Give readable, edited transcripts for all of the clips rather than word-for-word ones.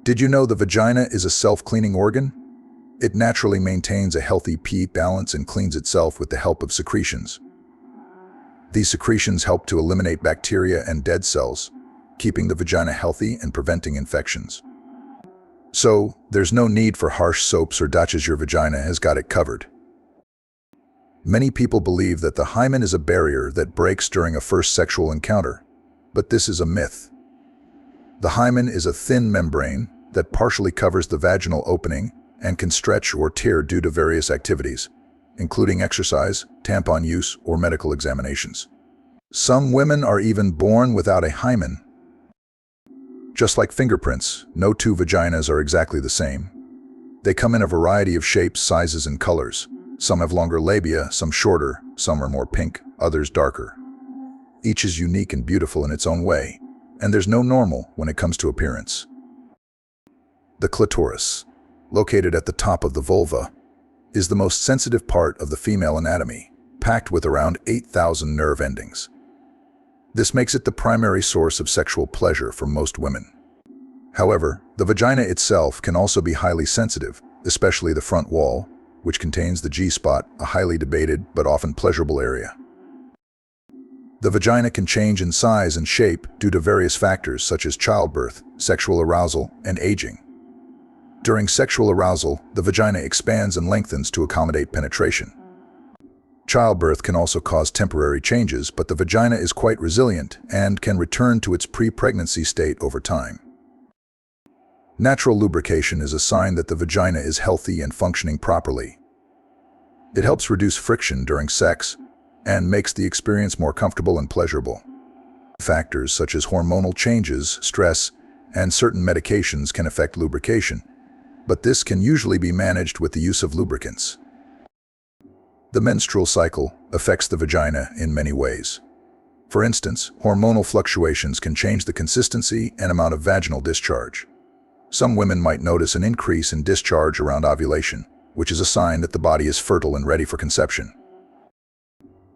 Did you know the vagina is a self-cleaning organ? It naturally maintains a healthy pH balance and cleans itself with the help of secretions. These secretions help to eliminate bacteria and dead cells, keeping the vagina healthy and preventing infections. So, there's no need for harsh soaps or douches. Your vagina has got it covered. Many people believe that the hymen is a barrier that breaks during a first sexual encounter, but this is a myth. The hymen is a thin membrane that partially covers the vaginal opening and can stretch or tear due to various activities, including exercise, tampon use, or medical examinations. Some women are even born without a hymen. Just like fingerprints, no two vaginas are exactly the same. They come in a variety of shapes, sizes, and colors. Some have longer labia, some shorter, some are more pink, others darker. Each is unique and beautiful in its own way, and there's no normal when it comes to appearance. The clitoris, located at the top of the vulva, is the most sensitive part of the female anatomy, packed with around 8,000 nerve endings. This makes it the primary source of sexual pleasure for most women. However, the vagina itself can also be highly sensitive, especially the front wall, which contains the G-spot, a highly debated but often pleasurable area. The vagina can change in size and shape due to various factors such as childbirth, sexual arousal, and aging. During sexual arousal, the vagina expands and lengthens to accommodate penetration. Childbirth can also cause temporary changes, but the vagina is quite resilient and can return to its pre-pregnancy state over time. Natural lubrication is a sign that the vagina is healthy and functioning properly. It helps reduce friction during sex and makes the experience more comfortable and pleasurable. Factors such as hormonal changes, stress, and certain medications can affect lubrication, but this can usually be managed with the use of lubricants. The menstrual cycle affects the vagina in many ways. For instance, hormonal fluctuations can change the consistency and amount of vaginal discharge. Some women might notice an increase in discharge around ovulation, which is a sign that the body is fertile and ready for conception.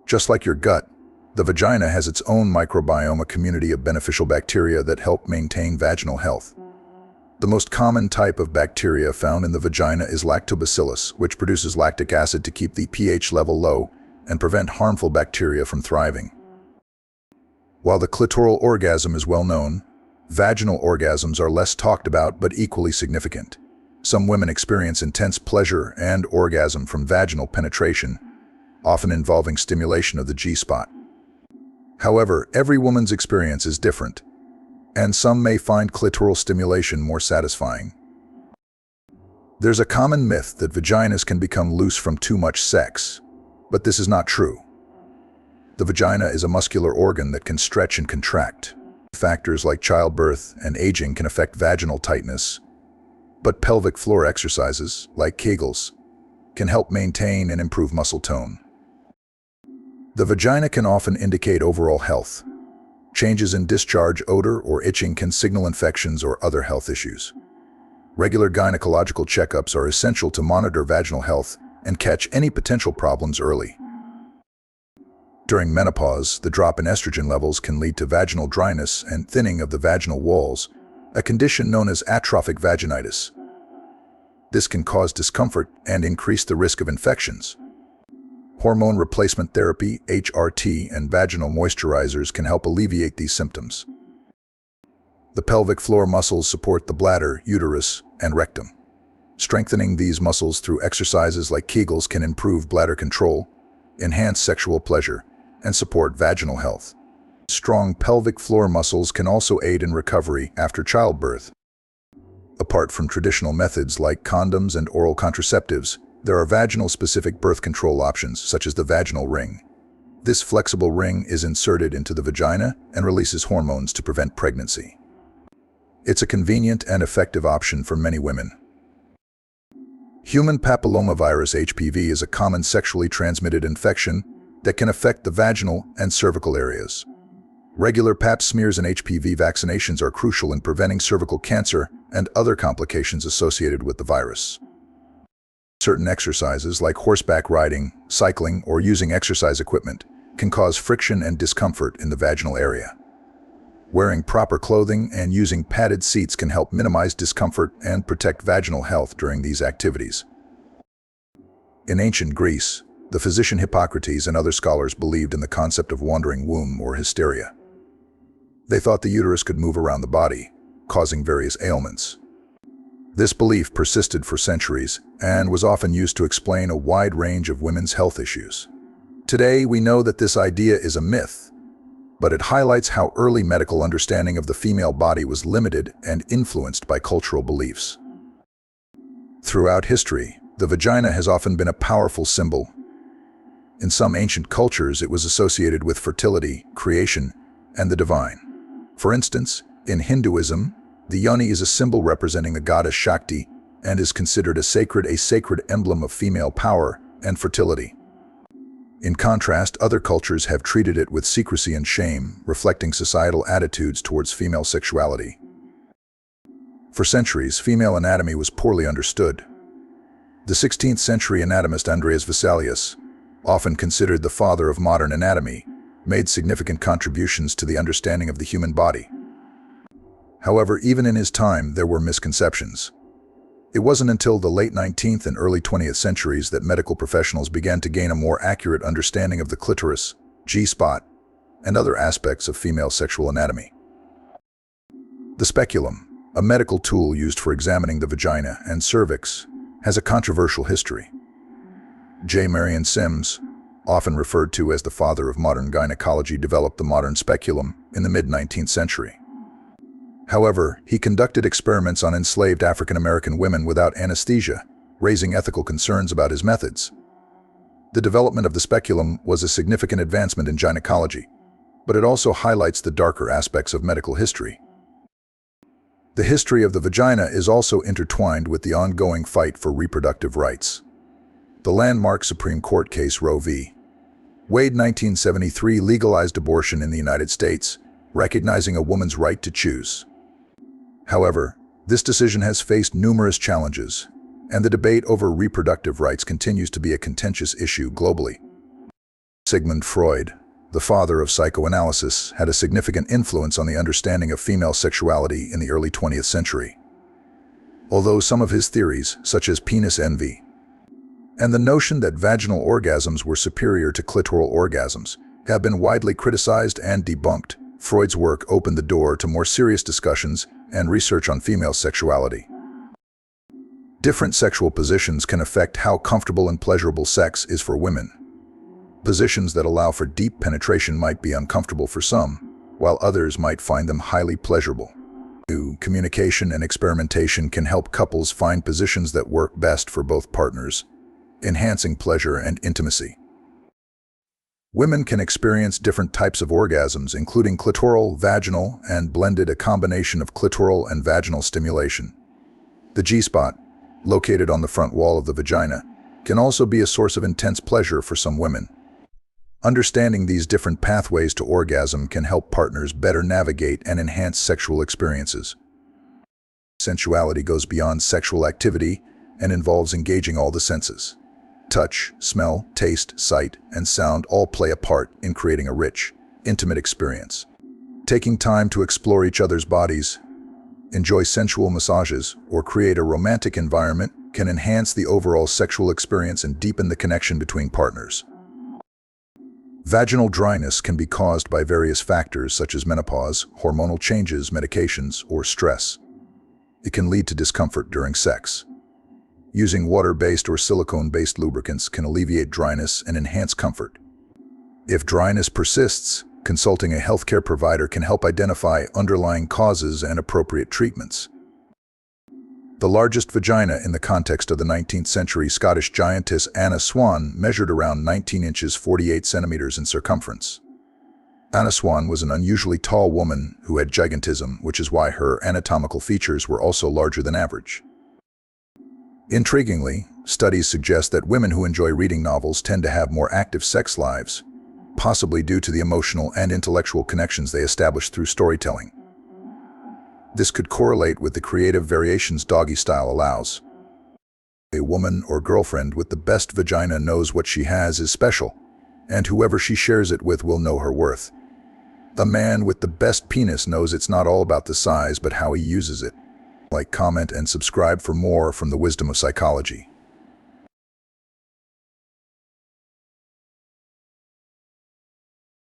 Just like your gut, the vagina has its own microbiome, a community of beneficial bacteria that help maintain vaginal health. The most common type of bacteria found in the vagina is lactobacillus, which produces lactic acid to keep the pH level low and prevent harmful bacteria from thriving. While the clitoral orgasm is well known, vaginal orgasms are less talked about but equally significant. Some women experience intense pleasure and orgasm from vaginal penetration, often involving stimulation of the G-spot. However, every woman's experience is different, and some may find clitoral stimulation more satisfying. There's a common myth that vaginas can become loose from too much sex, but this is not true. The vagina is a muscular organ that can stretch and contract. Factors like childbirth and aging can affect vaginal tightness, but pelvic floor exercises, like Kegels, can help maintain and improve muscle tone. The vagina can often indicate overall health. Changes in discharge, odor, or itching can signal infections or other health issues. Regular gynecological checkups are essential to monitor vaginal health and catch any potential problems early. During menopause, the drop in estrogen levels can lead to vaginal dryness and thinning of the vaginal walls, a condition known as atrophic vaginitis. This can cause discomfort and increase the risk of infections. Hormone replacement therapy, HRT, and vaginal moisturizers can help alleviate these symptoms. The pelvic floor muscles support the bladder, uterus, and rectum. Strengthening these muscles through exercises like Kegels can improve bladder control, enhance sexual pleasure, and support vaginal health. Strong pelvic floor muscles can also aid in recovery after childbirth. Apart from traditional methods like condoms and oral contraceptives, there are vaginal-specific birth control options, such as the vaginal ring. This flexible ring is inserted into the vagina and releases hormones to prevent pregnancy. It's a convenient and effective option for many women. Human papillomavirus (HPV) is a common sexually transmitted infection that can affect the vaginal and cervical areas. Regular Pap smears and HPV vaccinations are crucial in preventing cervical cancer and other complications associated with the virus. Certain exercises like horseback riding, cycling, or using exercise equipment can cause friction and discomfort in the vaginal area. Wearing proper clothing and using padded seats can help minimize discomfort and protect vaginal health during these activities. In ancient Greece, the physician Hippocrates and other scholars believed in the concept of wandering womb or hysteria. They thought the uterus could move around the body, causing various ailments. This belief persisted for centuries and was often used to explain a wide range of women's health issues. Today, we know that this idea is a myth, but it highlights how early medical understanding of the female body was limited and influenced by cultural beliefs. Throughout history, the vagina has often been a powerful symbol. In some ancient cultures, it was associated with fertility, creation, and the divine. For instance, in Hinduism, the yoni is a symbol representing the goddess Shakti and is considered a sacred emblem of female power and fertility. In contrast, other cultures have treated it with secrecy and shame, reflecting societal attitudes towards female sexuality. For centuries, female anatomy was poorly understood. The 16th century anatomist Andreas Vesalius, often considered the father of modern anatomy, made significant contributions to the understanding of the human body. However, even in his time, there were misconceptions. It wasn't until the late 19th and early 20th centuries that medical professionals began to gain a more accurate understanding of the clitoris, G-spot, and other aspects of female sexual anatomy. The speculum, a medical tool used for examining the vagina and cervix, has a controversial history. J. Marion Sims, often referred to as the father of modern gynecology, developed the modern speculum in the mid-19th century. However, he conducted experiments on enslaved African-American women without anesthesia, raising ethical concerns about his methods. The development of the speculum was a significant advancement in gynecology, but it also highlights the darker aspects of medical history. The history of the vagina is also intertwined with the ongoing fight for reproductive rights. The landmark Supreme Court case Roe v. Wade 1973 legalized abortion in the United States, recognizing a woman's right to choose. However, this decision has faced numerous challenges, and the debate over reproductive rights continues to be a contentious issue globally. Sigmund Freud, the father of psychoanalysis, had a significant influence on the understanding of female sexuality in the early 20th century. Although some of his theories, such as penis envy, and the notion that vaginal orgasms were superior to clitoral orgasms, have been widely criticized and debunked, Freud's work opened the door to more serious discussions and research on female sexuality. Different sexual positions can affect how comfortable and pleasurable sex is for women. Positions that allow for deep penetration might be uncomfortable for some, while others might find them highly pleasurable. Communication and experimentation can help couples find positions that work best for both partners, enhancing pleasure and intimacy. Women can experience different types of orgasms, including clitoral, vaginal, and blended, a combination of clitoral and vaginal stimulation. The G-spot, located on the front wall of the vagina, can also be a source of intense pleasure for some women. Understanding these different pathways to orgasm can help partners better navigate and enhance sexual experiences. Sensuality goes beyond sexual activity and involves engaging all the senses. Touch, smell, taste, sight, and sound all play a part in creating a rich, intimate experience. Taking time to explore each other's bodies, enjoy sensual massages, or create a romantic environment can enhance the overall sexual experience and deepen the connection between partners. Vaginal dryness can be caused by various factors such as menopause, hormonal changes, medications, or stress. It can lead to discomfort during sex. Using water-based or silicone-based lubricants can alleviate dryness and enhance comfort. If dryness persists, consulting a healthcare provider can help identify underlying causes and appropriate treatments. The largest vagina in the context of the 19th century Scottish giantess Anna Swan measured around 19 inches 48 centimeters in circumference. Anna Swan was an unusually tall woman who had gigantism, which is why her anatomical features were also larger than average. Intriguingly, studies suggest that women who enjoy reading novels tend to have more active sex lives, possibly due to the emotional and intellectual connections they establish through storytelling. This could correlate with the creative variations doggy style allows. A woman or girlfriend with the best vagina knows what she has is special, and whoever she shares it with will know her worth. The man with the best penis knows it's not all about the size, but how he uses it. Like, comment, and subscribe for more from the wisdom of psychology.